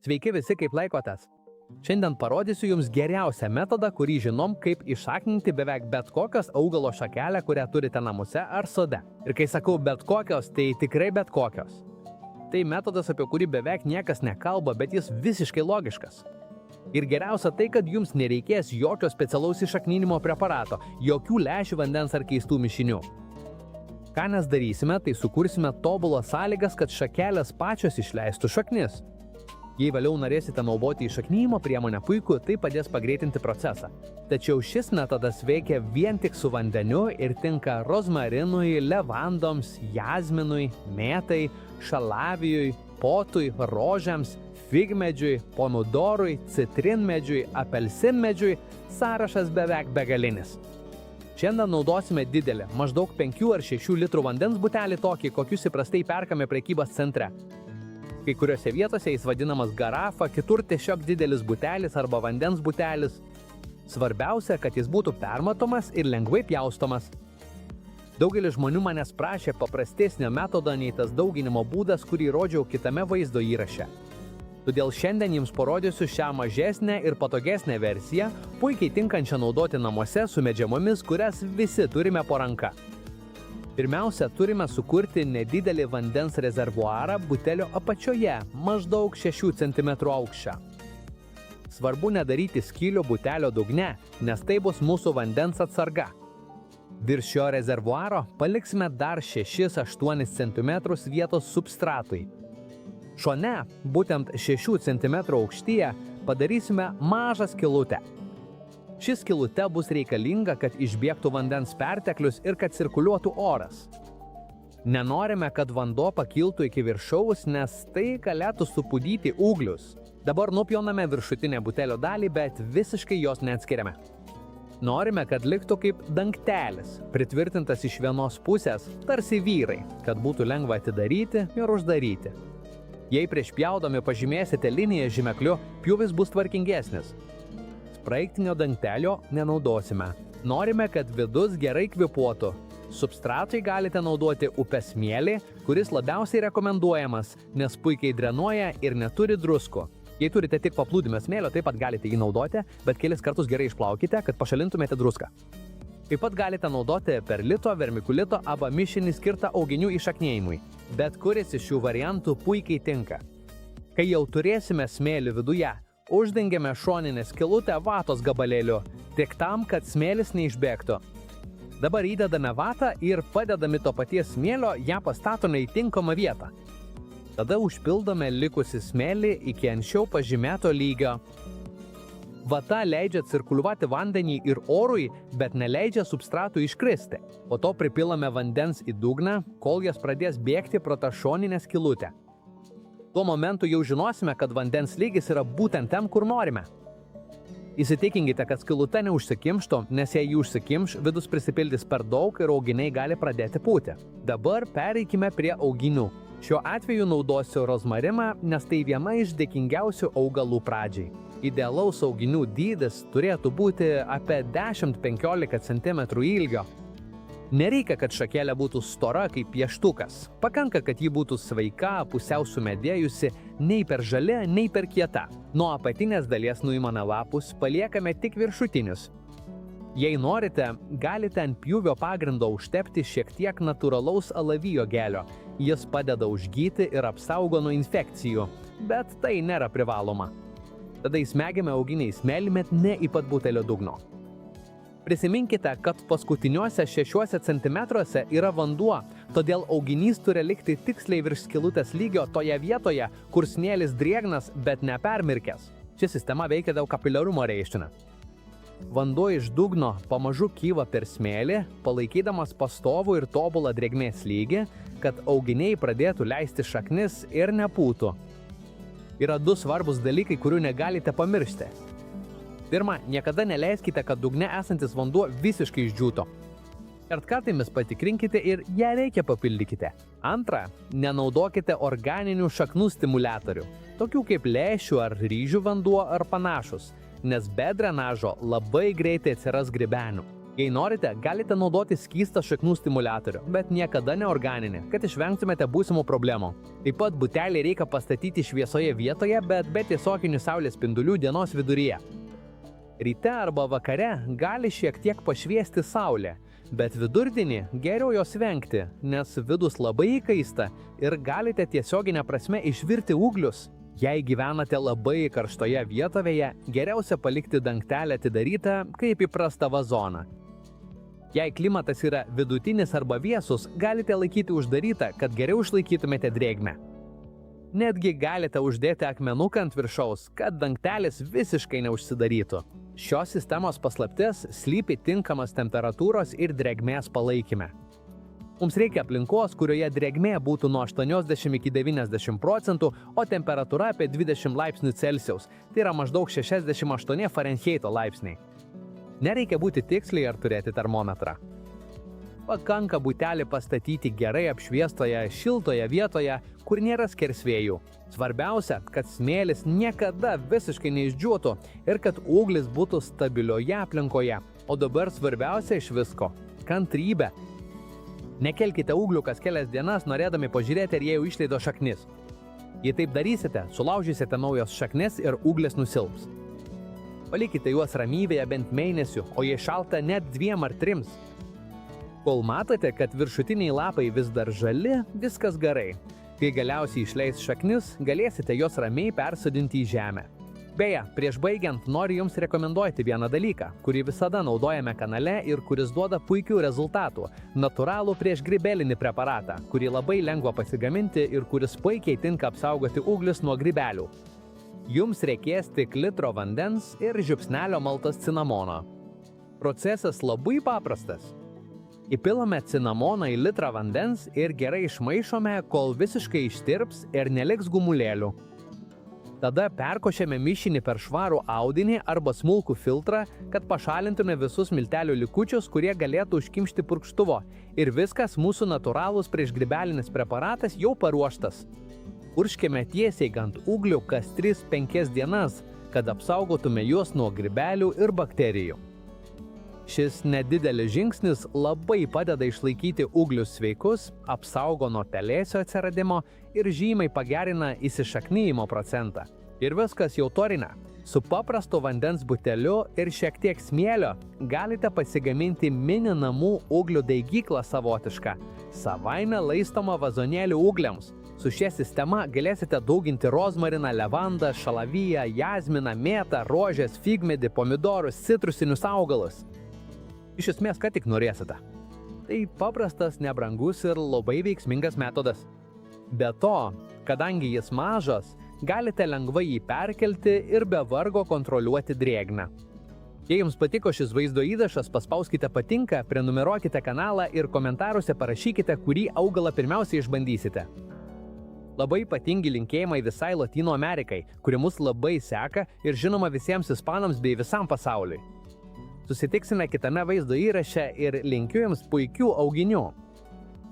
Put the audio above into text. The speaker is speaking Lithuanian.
Sveiki visi, kaip laikotės? Šiandien parodysiu jums geriausią metodą, kurį žinom, kaip iššakninti beveik bet kokios augalo šakelę, kurią turite namuose ar sode. Ir kai sakau bet kokios, tai tikrai bet kokios. Tai metodas, apie kurį beveik niekas nekalba, bet jis visiškai logiškas. Ir geriausia tai, kad jums nereikės jokio specialaus iššakninimo preparato, jokių lęšių, vandens ar keistų mišinių. Ką mes darysime, tai sukursime tobulas sąlygas, kad šakelės pačios išleistų šaknis. Jei vėliau norėsite naudoti iššaknijimo priemonę, puiku, tai padės pagreitinti procesą. Tačiau šis metodas veikia vien tik su vandeniu ir tinka rozmarinui, levandoms, jazminui, mėtai, šalavijui, potui, rožiams, figmedžiui, pomidorui, citrinmedžiui, apelsinmedžiui, sąrašas beveik begalinis. Šiandien naudosime didelį, maždaug 5 ar 6 litrų vandens butelį tokį, kokius įprastai perkame prekybos centre. Kai kuriuose vietose jis vadinamas garafa, kitur tiesiog didelis butelis arba vandens butelis. Svarbiausia, kad jis būtų permatomas ir lengvai pjaustomas. Daugelis žmonių manęs prašė paprastesnio metodo nei tas dauginimo būdas, kurį rodžiau kitame vaizdo įraše. Todėl šiandien jums parodysiu šią mažesnę ir patogesnę versiją, puikiai tinkančią naudoti namuose su medžiagomis, kurias visi turime po ranka. Pirmiausia, turime sukurti nedidelį vandens rezervuarą butelio apačioje, maždaug 6 cm aukščio. Svarbu nedaryti skylių butelio dugne, nes tai bus mūsų vandens atsarga. Virš šio rezervuaro paliksime dar 6-8 cm vietos substratui. Šone, būtent 6 cm aukštyje, padarysime mažą skylutę. Ši skylutė bus reikalinga, kad išbėgtų vandens perteklius ir kad cirkuliuotų oras. Nenorime, kad vanduo pakiltų iki viršaus, nes tai galėtų supūdyti ūglius. Dabar nupjauname viršutinę butelio dalį, bet visiškai jos neatskiriame. Norime, kad liktų kaip dangtelis, pritvirtintas iš vienos pusės, tarsi vyrai, kad būtų lengva atidaryti ir uždaryti. Jei prieš pjaudami pažymėsite liniją žymekliu, pjūvis bus tvarkingesnis. Spraigtinio dangtelio nenaudosime. Norime, kad vidus gerai kvėpuotų. Substratui galite naudoti upės smėlį, kuris labiausiai rekomenduojamas, nes puikiai drenuoja ir neturi druskų. Jei turite tik paplūdimio smėlio, taip pat galite jį naudoti, bet kelis kartus gerai išplaukite, kad pašalintumėte druską. Taip pat galite naudoti perlito, vermikulito arba mišinį skirtą auginių iššaknijimui. Bet kuris iš šių variantų puikiai tinka. Kai jau turėsime smėlį viduje, uždengiame šoninę skylutę vatos gabalėliu, tik tam, kad smėlis neišbėgtų. Dabar įdedame vatą ir padedami to paties smėlio ją pastatome į tinkamą vietą. Tada užpildome likusį smėlį iki anksčiau pažymėto lygio. Vata leidžia cirkuliuoti vandenį ir orui, bet neleidžia substratui iškristi. Po to pripilame vandens į dugną, kol jas pradės bėgti pro tą šoninę skylutę. Tuo momentu jau žinosime, kad vandens lygis yra būtent ten, kur norime. Įsitikinkite, kad skylutė neužsikimštų, nes jei jį užsikimš, vidus prisipildys per daug ir auginiai gali pradėti pūti. Dabar pereikime prie auginių. Šiuo atveju naudosiu rozmarimą, nes tai viena iš dėkingiausių augalų pradžiai. Idealaus auginių dydis turėtų būti apie 10-15 cm ilgio. Nereikia, kad šakelė būtų stora kaip pieštukas. Pakanka, kad ji būtų sveika, pusiau sumedėjusi, nei per žali, nei per kieta. Nuo apatinės dalies nuimame lapus, paliekame tik viršutinius. Jei norite, galite ant pjūvio pagrindo užtepti šiek tiek natūralaus alavijo gelio. Jis padeda užgyti ir apsaugo nuo infekcijų, bet tai nėra privaloma. Tada įsmegiame auginį į smėlį, bet ne į pat butelio dugno. Prisiminkite, kad paskutiniuose 6 cm yra vanduo, todėl auginys turi likti tiksliai virš skylutės lygio toje vietoje, kur smėlis drėgnas, bet nepermirkęs. Ši sistema veikia dėl kapiliarumo reiškinio. Vanduo iš dugno pamažu kyla per smėlį, palaikydamas pastovų ir tobulą drėgmės lygį, kad auginiai pradėtų leisti šaknis ir nepūtų. Yra 2 svarbus dalykai, kurių negalite pamiršti. Pirma, niekada neleiskite, kad dugne esantis vanduo visiškai išdžiūtų. Kartkartėmis patikrinkite ir ją reikia papildykite. Antra, nenaudokite organinių šaknų stimuliatorių, tokių kaip lęšių ar ryžių vanduo ar panašus, nes be drenažo labai greitai atsiras grybenių. Jei norite, galite naudoti skystą šaknų stimuliatorių, bet niekada neorganinį, kad išvengtumėte būsimų problemų. Taip pat butelį reikia pastatyti šviesoje vietoje, bet be tiesioginių saulės spindulių dienos viduryje. Ryte arba vakare gali šiek tiek pašviesti saulė, bet vidurdienį geriau jos vengti, nes vidus labai įkaista ir galite tiesioginę prasme išvirti ūglius. Jei gyvenate labai karštoje vietovėje, geriausia palikti dangtelę atidarytą kaip įprastą vazoną. Jei klimatas yra vidutinis arba vėsus, galite laikyti uždarytą, kad geriau išlaikytumėte drėgmę. Netgi galite uždėti akmenuką ant viršaus, kad dangtelis visiškai neužsidarytų. Šios sistemos paslaptis slypi tinkamas temperatūros ir drėgmės palaikyme. Mums reikia aplinkos, kurioje drėgmė būtų nuo 80 iki 90%, o temperatūra apie 20 laipsnių Celsijaus, tai yra maždaug 68 Fahrenheito laipsniai. Nereikia būti tiksliai ar turėti termometrą. Pakanka butelį pastatyti gerai apšviestoje, šiltoje vietoje, kur nėra skersvėjų. Svarbiausia, kad smėlis niekada visiškai neišdžiūtų ir kad ūglis būtų stabilioje aplinkoje. O dabar svarbiausia iš visko – kantrybė. Nekelkite ūglių kas kelias dienas, norėdami pažiūrėti, ar jie jau išleido šaknis. Jei taip darysite, sulaužysite naujos šaknis ir ūglis nusilps. Palikite juos ramybėje bent mėnesių, o jei šalta net 2 ar 3. Kol matote, kad viršutiniai lapai vis dar žali, viskas gerai. Kai galiausiai išleis šaknis, galėsite jos ramiai persodinti į žemę. Beje, prieš baigiant noriu Jums rekomenduoti vieną dalyką, kurį visada naudojame kanale ir kuris duoda puikių rezultatų – natūralų priešgrybelinį preparatą, kurį labai lengva pasigaminti ir kuris puikiai tinka apsaugoti ūglius nuo grybelių. Jums reikės tik litro vandens ir žiupsnelio maltos cinamono. Procesas labai paprastas. Įpilame cinamoną į litrą vandens ir gerai išmaišome, kol visiškai ištirps ir neliks gumulėlių. Tada perkošiame mišinį per švarų audinį arba smulkų filtrą, kad pašalintume visus miltelių likučius, kurie galėtų užkimšti purkštuvo. Ir viskas, mūsų natūralus priešgrybelinis preparatas jau paruoštas. Purškime tiesiai ant ūglių kas 3-5 dienas, kad apsaugotume juos nuo grybelių ir bakterijų. Šis nedidelis žingsnis labai padeda išlaikyti ūglius sveikus, apsaugo nuo pelėsio atsiradimo ir žymiai pagerina įsišaknyjimo procentą. Ir viskas jau turime. Su paprastu vandens buteliu ir šiek tiek smėlio galite pasigaminti mini namų ūglių daigyklą savotišką, savaime laistomą vazonėlių ūgliams. Su šia sistema galėsite dauginti rozmariną, levandą, šalaviją, jazminą, mėtą, rožės, figmedį, pomidorus, citrusinius augalus. Iš esmės, ką tik norėsite. Tai paprastas, nebrangus ir labai veiksmingas metodas. Be to, kadangi jis mažas, galite lengvai jį perkelti ir be vargo kontroliuoti drėgmę. Jei Jums patiko šis vaizdo įrašas, paspauskite patinka, prenumeruokite kanalą ir komentaruose parašykite, kurį augalą pirmiausiai išbandysite. Labai ypatingi linkėjimai visai Lotynų Amerikai, kuri mus labai seka ir žinoma visiems ispanams bei visam pasauliui. Susitiksime kitame vaizdo įraše ir linkiu Jums puikių auginių.